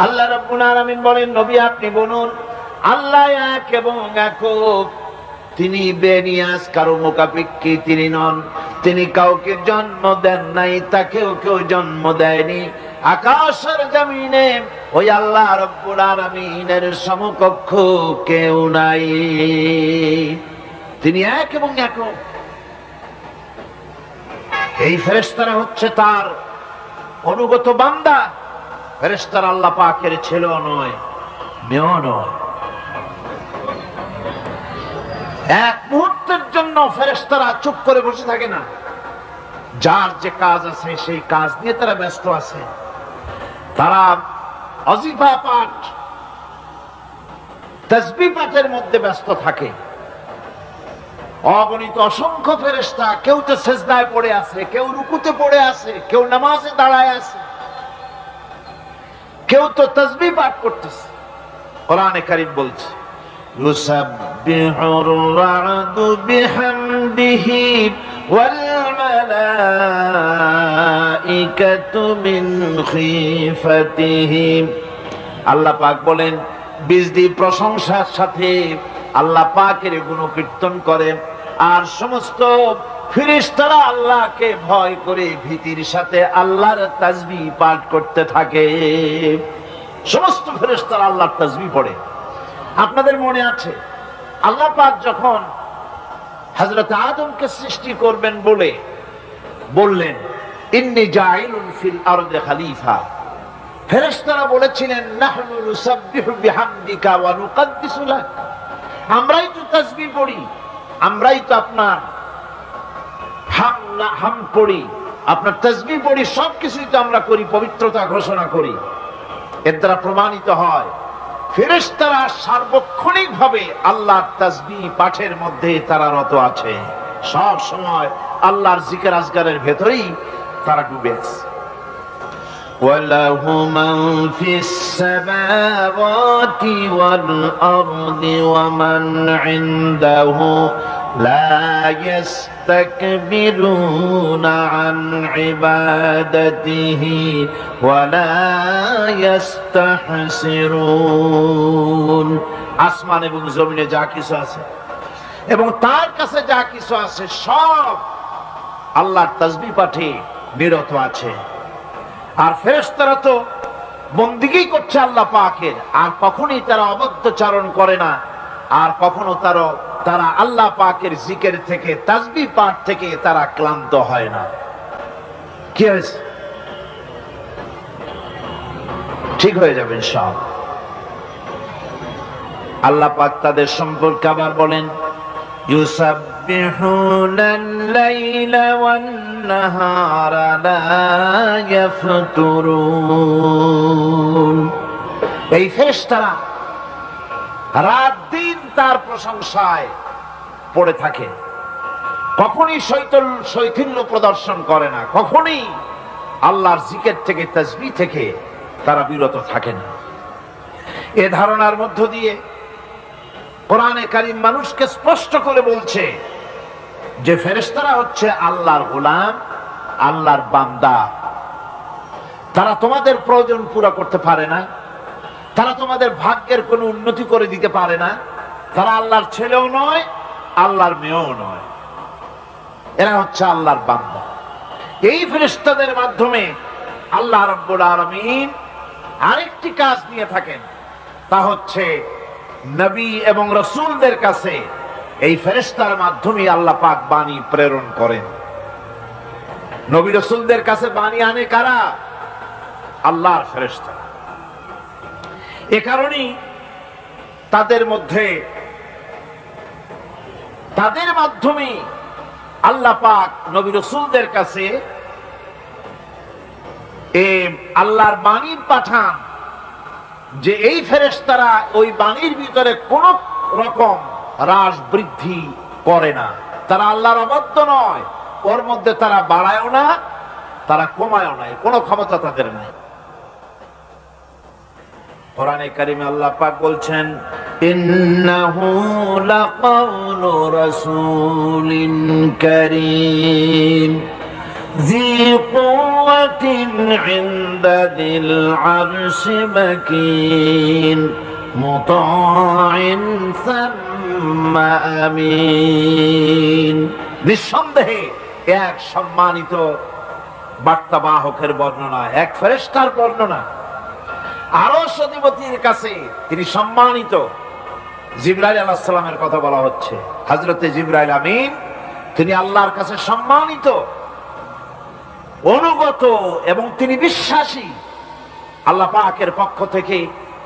আল্লাহ রাব্বুল আলামিন বলেন, নবী আপনি বলুন, আল্লাহ এক এবং একক, তিনি বেনিয়াজ, কারো মুখাপেক্ষী তিনি নন। তিনি কাউকে জন্ম দেন নাই, তাকেও কেউ জন্ম দেয়নি। আকাশের জমিনে ওই আল্লাহ রাব্বুল আলামিনের সমকক্ষ কেউ নাই। তিনি এক এবং একক। এই ফেরেশতারা হচ্ছে তার অনুগত বান্দা। ফেরেশতারা আল্লাহ পাকের ছেলেও নয়, মেয়েও নয়। এক মুহূর্তের জন্য ফেরেশতারা চুপ করে বসে থাকে না। যার যে কাজ আছে সেই কাজ নিয়ে তারা ব্যস্ত আছে। তারা ওয়াজিফা পাঠ, তাসবিহ পাঠের মধ্যে ব্যস্ত থাকে। অগণিত অসংখ্য ফেরেশতা, কেউ তো সিজদায় পড়ে আছে, কেউ রুকুতে পড়ে আছে, কেউ নামাজে দাঁড়ায় আছে, কেউ তো তাসবিহ পাঠ করতেছে। কোরআনে কারীম বলছে, ইউসাব্বিহুর রা'দু বিহামদিহি ওয়াল মালাইকাতু মিন খিফাতিহি। আল্লাহ পাক বলেন, বিজলি প্রশংসার সাথে আল্লাহ পাকের গুণকীর্তন করে, আর সমস্ত ফেরেশতারা আল্লাহকে ভয় করে ভীতির সাথে আল্লাহর তাসবিহ পাঠ করতে থাকে। সমস্ত ফেরেশতারা আল্লাহর তাসবিহ পড়ে। আপনাদের মনে আছে, আল্লাহ পাক যখন হযরত আদমকে সৃষ্টি করবেন বলে বললেন, ইন্নী জাইলুন ফিল আরদি খলিফা, ফেরেশতারা বলেছিলেন, নাহনু নুসাব্বিহু বিহামদিকা ওয়া নুকদ্দিসু লাক, আমরাই তো তাসবিহ পড়ি, আমরাই তো আপনার হাম পড়ি, আপনার তাসবিহ পড়ি, সবকিছুই তো আমরা করি, পবিত্রতা ঘোষণা করি। এর দ্বারা প্রমাণিত হয় ফেরেশতারা সার্বক্ষণিক ভাবে আল্লাহর তাসবিহ পাঠের মধ্যে তারা রত আছে। সব সময় আল্লাহর জিকির আজগারের ভেতরেই তারা ডুবে আছে। وَلَهُ مَنْ فِي السَّمَاوَاتِ وَالْأَرْضِ وَمَنْ عِنْدَهُ لَا يَسْتَكْبِرُونَ عَنْ عِبَادَتِهِ وَلَا يَسْتَحْسِرُونَ। আসমান এবং জমিনে যা কিছু আছে এবং তার কাছে যা কিছু আছে সব আল্লাহর তাসবিহ পাঠে নিরত আছে। আর ফেরেশতারা তো বন্দেগী করছে আল্লাহ পাকের, আর কখনোই তারা অবদ্ধচারণ করে না, আর কখনো তারা আল্লাহ পাকের জিকির থেকে, তাসবিহ পাঠ থেকে তারা ক্লান্ত হয় না। কি হয়েছে? ঠিক হয়ে যাবে ইনশাআল্লাহ। আল্লাহ পাক তাদের সম্পর্কে আবার বলেন, ইউসাব্বিহুনাল লাইলা ওয়ান নাহারা লা ইয়াফতুরুন। এই ফেরেশতারা রাত দিন তার প্রশংসায় পড়ে থাকে, কখনই শৈথিল্য প্রদর্শন করে না, কখনই আল্লাহর জিকির থেকে, তাসবিহ থেকে তারা বিরত থাকে না। এ ধারণার মধ্য দিয়ে কোরআনে কারীম মানুষকে স্পষ্ট করে বলছে যে ফেরেশতারা হচ্ছে আল্লাহর গোলাম, আল্লাহর বান্দা। তারা তোমাদের প্রয়োজন পুরো করতে পারে না, তারা তোমাদের ভাগ্যের কোনো উন্নতি করে দিতে পারে না, তারা আল্লাহর ছেলেও নয়, আল্লাহর মেয়েও নয়। এরা হচ্ছে আল্লাহর বান্দা। এই ফেরেশতাদের মাধ্যমে আল্লাহ রাব্বুল আলামিন আরেকটি কাজ নিয়ে থাকেন, তা হচ্ছে নবী এবং রাসূলদের কাছে এই ফেরেশতার মাধ্যমে আল্লাহ পাক বাণী প্রেরণ করেন। নবী রাসূলদের কাছে বাণী আনে কারা? আল্লাহর ফেরেশতা। এ কারণেই তাদের মধ্যে, তাদের মাধ্যমে আল্লাহ পাক নবী রাসূলদের কাছে আল্লাহর বাণী পাঠান, যে এই ফেরেশতারা ওই বাণীর ভিতরে কোন রকম হ্রাস বৃদ্ধি করে না। তারা আল্লাহর অবাধ্য নয়, ওর মধ্যে তারা বাড়ায়ও না, তারা কমায়ও না, কোনো ক্ষমতা তাদের নাই। কোরআনে কারিমে আল্লাহ পাক বলছেন, ইন্নাহু লাকাউলু রাসূলিন কারীম ذي قوة عند ذي العرش مكين مطاع ثم أمين। নিঃসন্দেহে এক সম্মানিত বার্তাবাহকের বর্ণনা, এক ফেরেশতার বর্ণনা। আরশ অধিপতির কাছে তিনি সম্মানিত। জিবরাইল আলাইহিস সালামের কথা বলা হচ্ছে। হযরতে জিবরাইল আমিন তিনি আল্লাহর কাছে সম্মানিত, অনুগত এবং তিনি বিশ্বাসী। আল্লাহ পাকের পক্ষ থেকে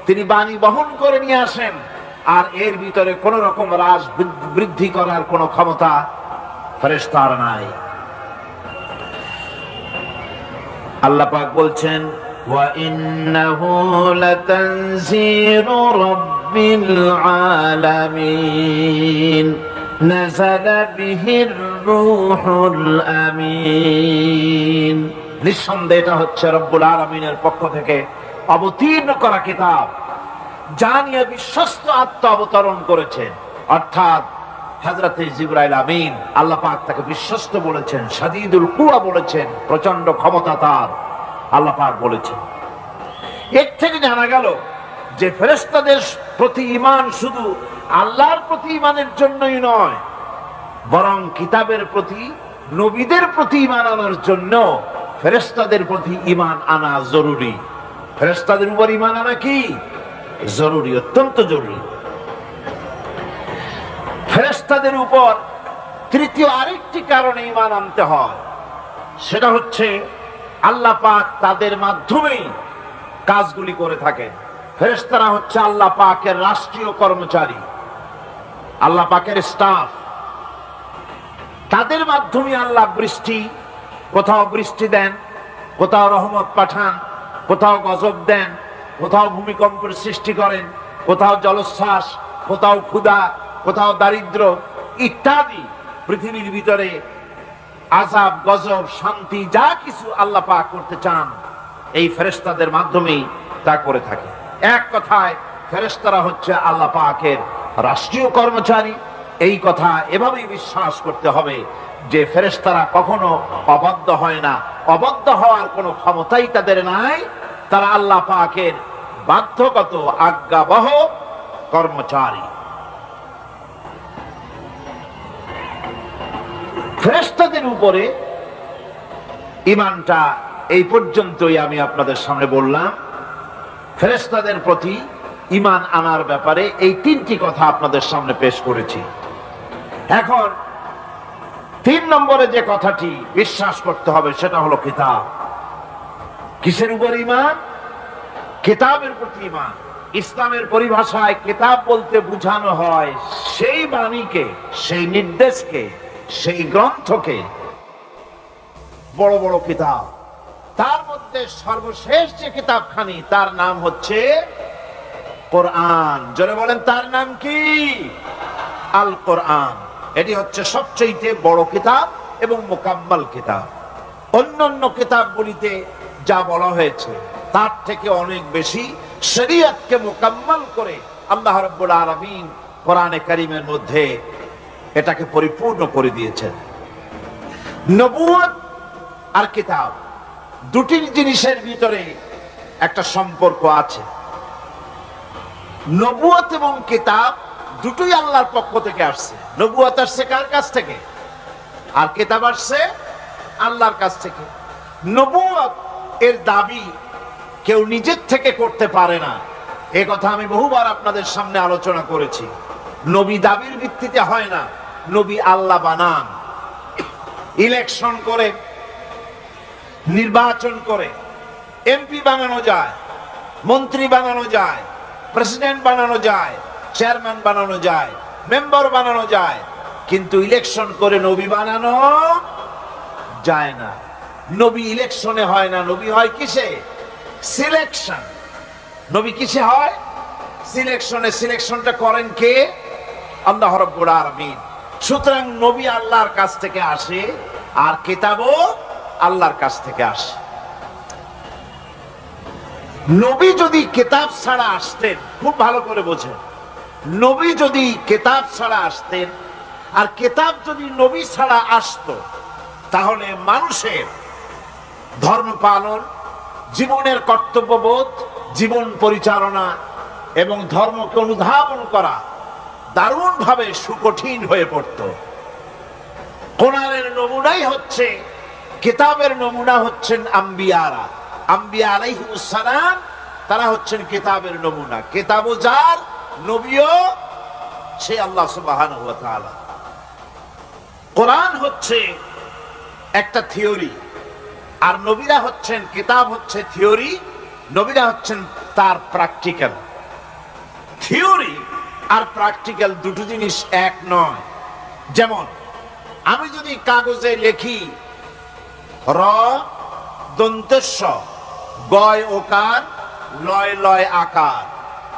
তিনি বাণী বহন করে নিয়ে আসেন, আর এর ভিতরে কোন রকম হ্রাস বৃদ্ধি করার কোন ক্ষমতা ফেরেশতার নাই। আল্লাহ পাক বলছেন, ওয়া ইন্নাহু লাতানজিলু রাব্বিল আলামিন নাযালা বিহির রূহুল আমিন। নিঃসন্দেহে এটা হচ্ছে রব্বুল আলামিনের পক্ষ থেকে অবতীর্ণ করা কিতাব, যা নিয়ে বিশ্বস্ত আত্মা অবতরণ করেছেন, অর্থাৎ হযরতে জিবরাইল আমিন। আল্লাহ পাক তাকে বিশ্বস্ত বলেছেন, শাদীদুল কুওয়া বলেছেন, প্রচন্ড ক্ষমতা তার, আল্লাহ পাক বলেছেন। এর থেকে জানা গেল যে ফেরেশতাদের প্রতি ঈমান শুধু আল্লাহর প্রতি ঈমানের জন্যই নয়, বরং কিতাবের প্রতি, নবীদের প্রতি ঈমান আনার জন্য ফেরেশতাদের প্রতি ঈমান আনা জরুরি। ফেরেশতাদের উপর ঈমান আনা কি জরুরি, অত্যন্ত জরুরি। ফেরেশতাদের উপর তৃতীয় আরেকটি কারণে ঈমান আনতে হয়, সেটা হচ্ছে আল্লাহ পাক তাদের মাধ্যমেই কাজগুলি করে থাকেন। ফেরেশতারা হচ্ছে আল্লাহ পাকের রাষ্ট্রীয় কর্মচারী, আল্লাহ পাকের স্টাফ। তাদের মাধ্যমে আল্লাহ বৃষ্টি, কোথাও বৃষ্টি দেন, কোথাও রহমত পাঠান, কোথাও গজব দেন, কোথাও ভূমিকম্পের সৃষ্টি করেন, কোথাও জলোচ্ছ্বাস, কোথাও ক্ষুধা, কোথাও দারিদ্র ইত্যাদি। পৃথিবীর ভিতরে আযাব, গজব, শান্তি যা কিছু আল্লাহ পাক করতে চান, এই ফেরেশতাদের মাধ্যমেই তা করে থাকে। এক কথায় ফেরেশতারা হচ্ছে আল্লাহ পাকের রাষ্ট্রীয় কর্মচারী। এই কথা এভাবেই বিশ্বাস করতে হবে যে ফেরেশতারা কখনো অবাধ্য হয় না, অবাধ্য হওয়ার কোনো ক্ষমতাই তাদের নাই। তারা আল্লাহ পাকের বাধ্যগত আজ্ঞাবহ কর্মচারী। ফেরেশতাদের উপরে ঈমানটা এই পর্যন্তই আমি আপনাদের সামনে বললাম। ফেরেশতাদের প্রতি ঈমান আনার ব্যাপারে এই তিনটি কথা আপনাদের সামনে পেশ করেছি। এখন 3 নম্বরে যে কথাটি বিশ্বাস করতে হবে সেটা হলো কিতাব। কিসের উপর ঈমান? কিতাবের প্রতি ঈমান। ইসলামের পরিভাষায় কিতাব বলতে বোঝানো হয় সেই বাণীকে, সেই নির্দেশকে, সেই গ্রন্থকে। বড় বড় কিতাব, তার মধ্যে সর্বশেষ যে কিতাবখানি তার নাম হচ্ছে কোরআন। জোরে বলেন, তার নাম কি? আল কোরআন। এটি হচ্ছে সবচেয়ে বড় কিতাব এবং মুকাম্মাল কিতাব। অন্যান্য কিতাবগুলিতে যা বলা হয়েছে তার থেকে অনেক বেশি শরীয়তকে মুকাম্মাল করে আল্লাহ রাব্বুল আলামিন কোরআনে কারীমের মধ্যে এটাকে পরিপূর্ণ করে দিয়েছেন। নবুয়ত আর কিতাব দুটি জিনিসের ভিতরে একটা সম্পর্ক আছে। নবুয়ত এবং কিতাব দুটোই আল্লাহর পক্ষ থেকে আসছে। নবুয়ত আসছে কার কাছ থেকে? আর কিতাব আসছে আল্লাহর কাছ থেকে। নবুয়ত এর দাবি কেউ নিজের থেকে করতে পারে না, এ কথা আমি বহুবার আপনাদের সামনে আলোচনা করেছি। নবী দাবির ভিত্তিতে হয় না, নবী আল্লাহ বানান। ইলেকশন করে নির্বাচন করে এমপি বানানো যায়, মন্ত্রী বানানো যায়, প্রেসিডেন্ট বানানো যায়, চেয়ারম্যান বানানো যায়, মেম্বার বানানো যায়, কিন্তু ইলেকশন করে নবী বানানো যায় না। নবী ইলেকশনে হয় না, নবী হয় কিসে? সিলেকশন। নবী কিসে হয়? সিলেকশনে। সিলেকশনটা করেন কে? আল্লাহ রাব্বুল আলামিন। সুতরাং নবী আল্লাহর কাছ থেকে আসে, আর কিতাবও আল্লাহর কাছ থেকে আসে। নবী যদি কিতাব ছাড়া আসতেন, খুব ভালো করে বোঝেন, নবী যদি কিতাব ছাড়া আসতেন আর কিতাব যদি নবী ছাড়া আসতো, তাহলে মানুষের ধর্ম পালন, জীবনের কর্তব্যবোধ, জীবন পরিচালনা এবং ধর্মকে অনুধাবন করা দারুণ ভাবে সুকঠিন হয়ে পড়ত। কোরআনের নমুনাই হচ্ছে, কিতাবের নমুনা হচ্ছেন আম্বিয়ারা। আম্বিয়া আলাইহিস সালাম, তারা হচ্ছেন কিতাবের নমুনা। কিতাবও যার, নবীও সে আল্লাহ সুবহানাহু ওয়া তাআলা। কোরআন হচ্ছে একটা থিওরি, আর নবীরা হচ্ছেন, কিতাব হচ্ছে থিওরি, নবীরা হচ্ছেন তার প্র্যাকটিক্যাল। থিওরি আর প্র্যাকটিক্যাল দুটো জিনিস এক নয়। যেমন আমি যদি কাগজে লিখি র দন্তেশ্ব গয় ওকার লয় লয় আকার,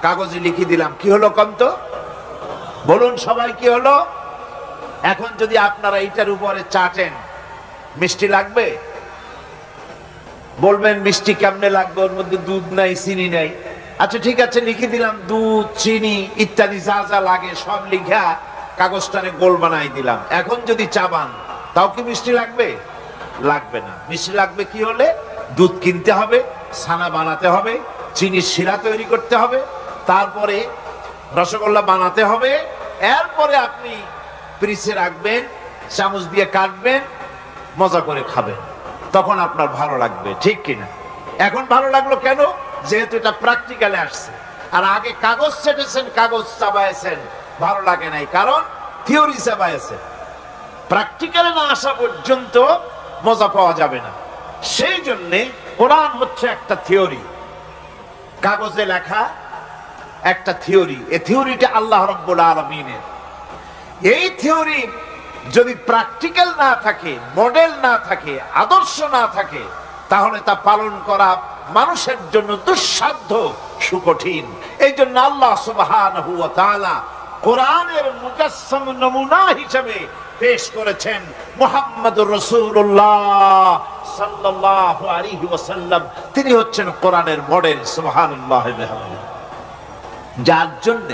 কাগজে লিখে দিলাম, কি হলো কন্ত? বলুন সবাই, কি হলো? এখন যদি আপনারা এইটার উপরে চাটেন, মিষ্টি লাগবে? বলবেন মিষ্টি কেমনে লাগবে, ওর মধ্যে দুধ নাই, চিনি নাই। আচ্ছা ঠিক আছে, লিখে দিলাম দুধ, চিনি ইত্যাদি যা যা লাগে সব লিখা কাগজটারে গোল বানাই দিলাম। এখন যদি চাবান, তাও কি মিষ্টি লাগবে? লাগবে না। মিষ্টি লাগবে কি হলে? দুধ কিনতে হবে, ছানা বানাতে হবে, চিনির শিরা তৈরি করতে হবে, তারপরে রসগোল্লা বানাতে হবে, এরপরে আপনি ফ্রিজে রাখবেন, চামচ দিয়ে কাটবেন, মজা করে খাবেন, তখন আপনার ভালো লাগবে, ঠিক কিনা? এখন ভালো লাগলো কেন? যেহেতু এটা প্র্যাকটিক্যালে আসছে। আর আগে কাগজ ছেটেছেন, কাগজ চাবাইছেন, ভালো লাগে নাই, কারণ থিওরি চাবাইছেন। প্র্যাকটিক্যালে না আসা পর্যন্ত মজা পাওয়া যাবে না। সেই জন্যে কোরআন হচ্ছে একটা থিওরি, কাগজে লেখা একটা থিওরি। এই থিওরিটা আল্লাহ রাব্বুল আলামিনের। এই থিওরি যদি প্র্যাকটিক্যাল না থাকে, মডেল না থাকে, আদর্শ না থাকে, তাহলে তা পালন করা মানুষের জন্য দুঃসাধ্য, সুকঠিন। এই জন্য আল্লাহ সুবহানাহু ওয়া তাআলা কোরআনের মুজাসসাম নমুনা হিসেবে পেশ করেছেন মুহাম্মদুর রাসূলুল্লাহ সাল্লাল্লাহু আলাইহি ওয়াসাল্লাম। তিনি হচ্ছেন কোরআনের মডেল। সুবহানাল্লাহ। যার জন্য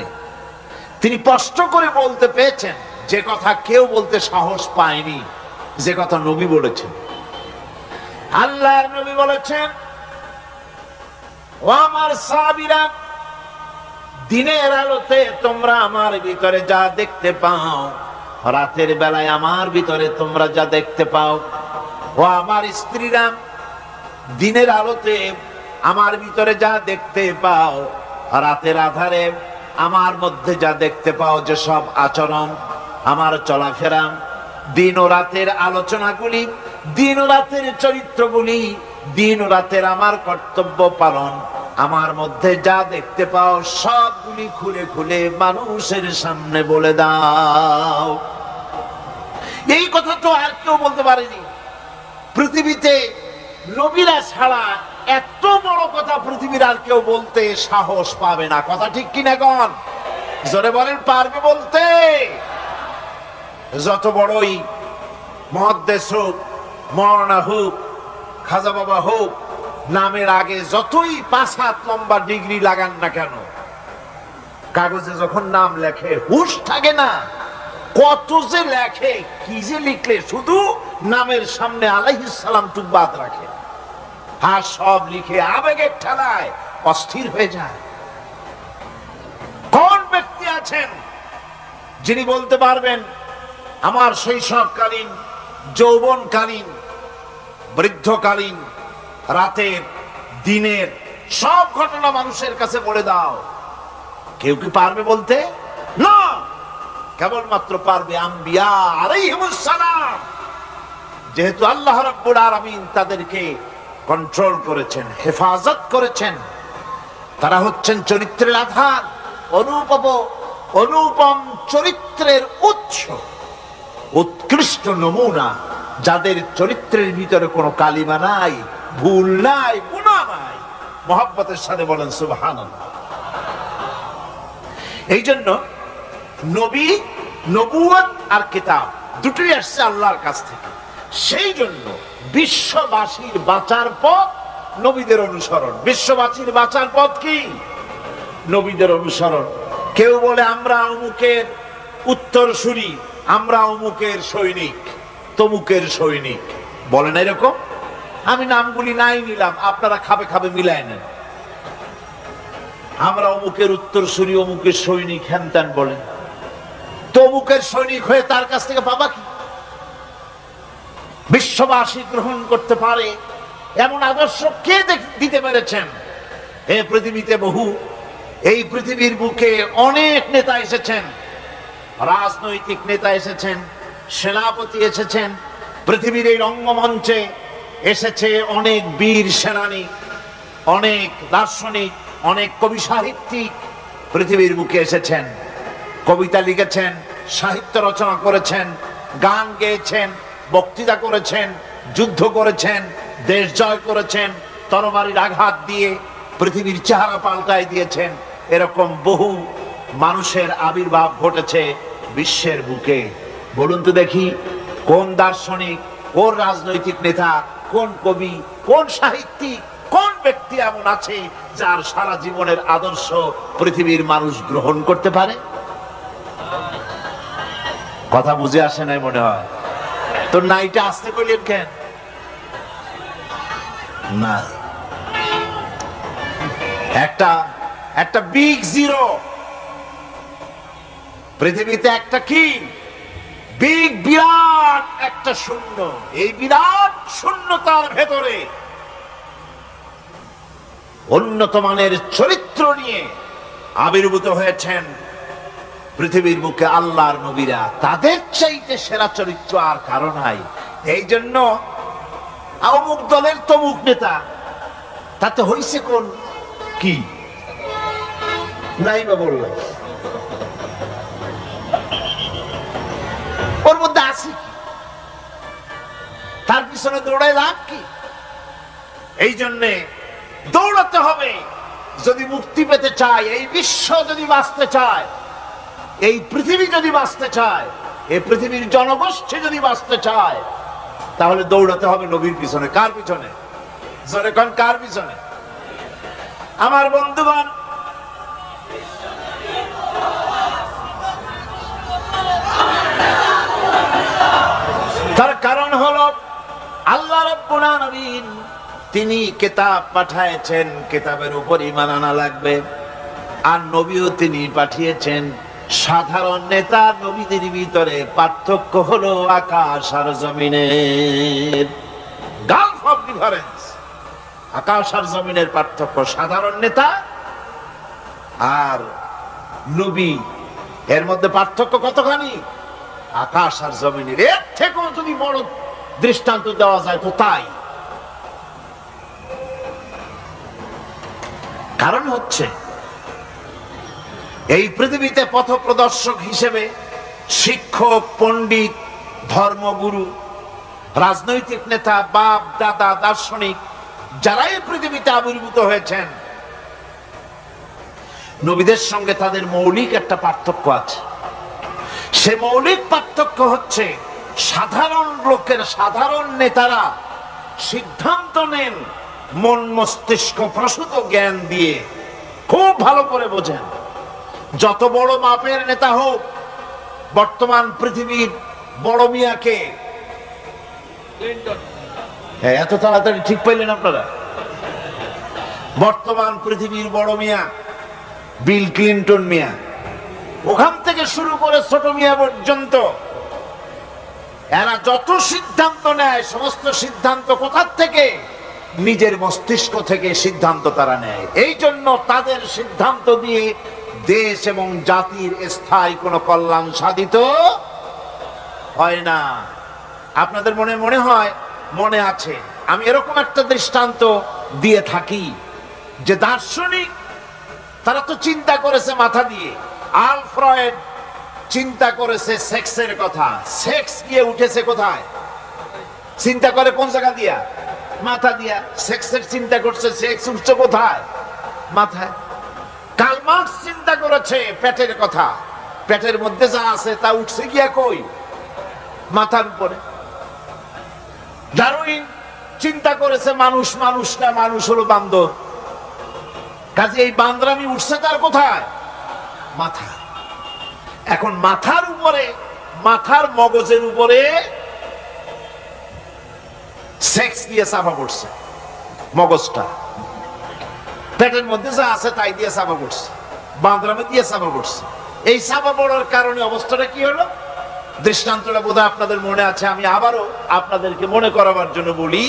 তিনি স্পষ্ট করে বলতে পেরেছেন যে কথা কেউ বলতে সাহস পায়নি, যে কথা নবী বলেছেন। আল্লাহর নবী বলেছেন, ও আমার সাহাবীরা, দিনের আলোতে তোমরা আমার ভিতরে যা দেখতে পাও, রাতের বেলায় আমার ভিতরে তোমরা যা দেখতে পাও। ও আমার স্ত্রীরা, দিনের আলোতে আমার ভিতরে যা দেখতে পাও, রাতের আধারে আমার মধ্যে যা দেখতে পাও, যে সব আচরণ, আমার চলাফেরা, দিন ও রাতের আলোচনাগুলি, দিন ও রাতের চরিত্রগুলি, দিন ও রাতের আমার কর্তব্য পালন, আমার মধ্যে যা দেখতে পাও সবগুলি খুলে খুলে মানুষের সামনে বলে দাও। এই কথা তো আর কেউ বলতে পারেনি পৃথিবীতে। নবীরা ছাড়া এত বড় কথা পৃথিবীর আর কেউ বলতে সাহস পাবে না। কথা ঠিক কিনা গণ? জোরে বলেন, পারবে বলতে? যত বড়ই মুহাদ্দিস হোক, মাওলানা হোক, খাজা বাবা হোক, নামের আগে যতই 5 হাত লম্বা ডিগ্রি লাগান না কেন, কাগজে যখন নাম লেখে হুঁশ থাকে না। কত যে লেখে, কি যে লিখলে, শুধু নামের সামনে আলাইহিস সালাম টুক বাদ রাখে, আর সব লিখে আবেগের ঠেলায় অস্থির হয়ে যায়। কোন ব্যক্তি আছেন যিনি বলতে পারবেন আমার শৈশবকালীন, যৌবনকালীন, বৃদ্ধকালীন, রাতের, দিনের সব ঘটনা মানুষের কাছে বলে দাও? কেউ কি পারবে বলতে? না। কেবলমাত্র পারবে আম্বিয়া আলাইহিমুস সালাম, যেহেতু আল্লাহ রাব্বুল আলামিন তাদেরকে কন্ট্রোল করেছেন, হেফাজত করেছেন, তারা হচ্ছেন চরিত্রের আধার, অনুপম চরিত্রের উৎস, উৎকৃষ্ট নমুনা, যাদের চরিত্রের ভিতরে কোনো কালিমা নাই, ভুল নাই, গুনাহ নাই। মহব্বতের সাথে বলেন সুবহানাল্লাহ। এই জন্য নবী, নবুয়ত আর কিতাব দুটোই আসছে আল্লাহর কাছ থেকে। সেই জন্য বিশ্ববাসীর বাঁচার পথ নবীদের অনুসরণ। বিশ্ববাসীর বাঁচার পথ কি? নবীদের অনুসরণ। কেউ বলে আমরা অমুকের উত্তরসূরি, আমরা অমুকের সৈনিক, তমুকের সৈনিক, বলেন এরকম? আমি নামগুলি নাই নিলাম, আপনারা খাবে খাবে মিলায় নেন। আমরা অমুকের উত্তরসূরি, অমুকের সৈনিক, হ্যান ত্যান বলেন। তমুকের সৈনিক হয়ে তার কাছ থেকে পাবা কি? বিশ্ববাসী গ্রহণ করতে পারে এমন আদর্শ কে দিতে পেরেছেন? এই পৃথিবীতে এই পৃথিবীর বুকে অনেক নেতা এসেছেন, রাজনৈতিক নেতা এসেছেন, সেনাপতি এসেছেন, পৃথিবীর এই রঙ্গমঞ্চে এসেছে অনেক বীর সেনানী, অনেক দার্শনিক, অনেক কবি সাহিত্যিক পৃথিবীর বুকে এসেছেন, কবিতা লিখেছেন, সাহিত্য রচনা করেছেন, গান গেয়েছেন, বক্তৃতা করেছেন, যুদ্ধ করেছেন, দেশ জয় করেছেন, তরবারির আঘাত দিয়ে পৃথিবীর চেহারা পাল্টায় দিয়েছেন। এরকম বহু মানুষের আবির্ভাব ঘটেছে বিশ্বের বুকে। বলুন তো দেখি, কোন দার্শনিক, কোন রাজনৈতিক নেতা, কোন কবি, কোন সাহিত্যিক, কোন ব্যক্তি এমন আছে যার সারা জীবনের আদর্শ পৃথিবীর মানুষ গ্রহণ করতে পারে? কথা বুঝে আসে নাই মনে হয়। তো নাইটা আসতে কইলেন কেন? না, একটা বিগ জিরো পৃথিবীতে, একটা কি বিরাট একটা শূন্য। এই বিরাট শূন্যতার ভেতরে উন্নত মানের চরিত্র নিয়ে আবির্ভূত হয়েছেন পৃথিবীর বুকে আল্লাহর নবীরা। তাদের চাইতে সেরা চরিত্র আর কারো নাই। এই জন্য অমুক দলের তমুক নেতা, তাতে হইছে কোন কি নাই বা বললাম, ওর মধ্যে আছে কি? তার পিছনে দৌড়ায় লাভ কি? এই জন্যে দৌড়াতে হবে। যদি মুক্তি পেতে চায়, এই বিশ্ব যদি বাঁচতে চায়, এই পৃথিবী যদি বাঁচতে চায়, এই পৃথিবীর জনগোষ্ঠী যদি বাঁচতে চায়, তাহলে দৌড়াতে হবে নবীর পিছনে। কার পিছনে? জোরে কোন, কার পিছনে? আমার বন্ধুগণ, তার কারণ হলো আল্লাহ রাব্বুল আলামিন তিনি কিতাব পাঠিয়েছেন, কিতাবের উপর ঈমান আনা লাগবে। আর নবীও তিনি পাঠিয়েছেন। সাধারণ নেতা নবীদের ভিতরে পার্থক্য হলো আকাশ আর জমিনের, গালফ অফ ডিফারেন্স। আকাশ আর জমিনের পার্থক্য সাধারণ নেতা আর নবী, এর মধ্যে পার্থক্য কতখানি? আকাশ আর জমিনের। এর থেকেও যদি বড় দৃষ্টান্ত দেওয়া যায় তো তাই। কারণ হচ্ছে এই পৃথিবীতে পথপ্রদর্শক হিসেবে শিক্ষক, পণ্ডিত, ধর্মগুরু, রাজনৈতিক নেতা, বাপ দাদা, দার্শনিক, যারা এই পৃথিবীতে আবির্ভূত হয়েছেন, নবীদের সঙ্গে তাদের মৌলিক একটা পার্থক্য আছে। সে মৌলিক পার্থক্য হচ্ছে সাধারণ লোকের, সাধারণ নেতারা সিদ্ধান্ত নেন মন মস্তিষ্ক প্রসূত জ্ঞান দিয়ে। খুব ভালো করে বোঝেন, যত বড় মাপের নেতা হোক, বর্তমান পৃথিবীর বড় মিয়াকে, এত তাড়াতাড়ি ঠিক পাইলেন আপনারা? বর্তমান পৃথিবীর বড় মিয়া বিল ক্লিন্টন মিয়া, ওখান থেকে শুরু করে ছোট মিয়া পর্যন্ত, এরা যত সিদ্ধান্ত নেয়, সমস্ত সিদ্ধান্ত কোথার থেকে? নিজের মস্তিষ্ক থেকে সিদ্ধান্ত তারা নেয়। এই জন্য তাদের সিদ্ধান্ত দিয়ে দেশ এবং জাতির স্থায়ী কোনো কল্যাণ সাধিত হয় না। আপনাদের মনে মনে হয় মনে আছে, আমি এরকম একটা দৃষ্টান্ত দিয়ে থাকি যে দার্শনিক তারা তো চিন্তা করেছে মাথা দিয়ে। আল ফ্রয়েড চিন্তা করেছে সেক্সের কথা, সেক্স গিয়ে উঠেছে কোথায়? চিন্তা করে কোন জায়গা দিয়া? মাথা দিয়া। সেক্সের চিন্তা করছে, সেক্স উঠছে কোথায়? মাথায়। কার্ল মার্কস চিন্তা করেছে পেটের কথা, পেটের মধ্যে যা আছে তা উঠছে গিয়া কই? মাথার উপরে। ডারউইন চিন্তা করেছে মানুষ মানুষ না, মানুষ হলো বান্দর, কাজে এই বান্দরামি উঠছে তার কোথায়? মাথা। এখন মাথার উপরে, মাথার মগজের উপরে সেক্স দিয়ে চাপা পড়ছে, মগজটা পেটের মধ্যে যা আছে তাই দিয়ে চাপা পড়ছে, বান্দরামি দিয়ে চাপা পড়ছে। এই চাপা পড়ার কারণে অবস্থাটা কি হলো? দৃষ্টান্তটা বোধহয় আপনাদের মনে আছে, আমি আবারও আপনাদেরকে মনে করাবার জন্য বলি।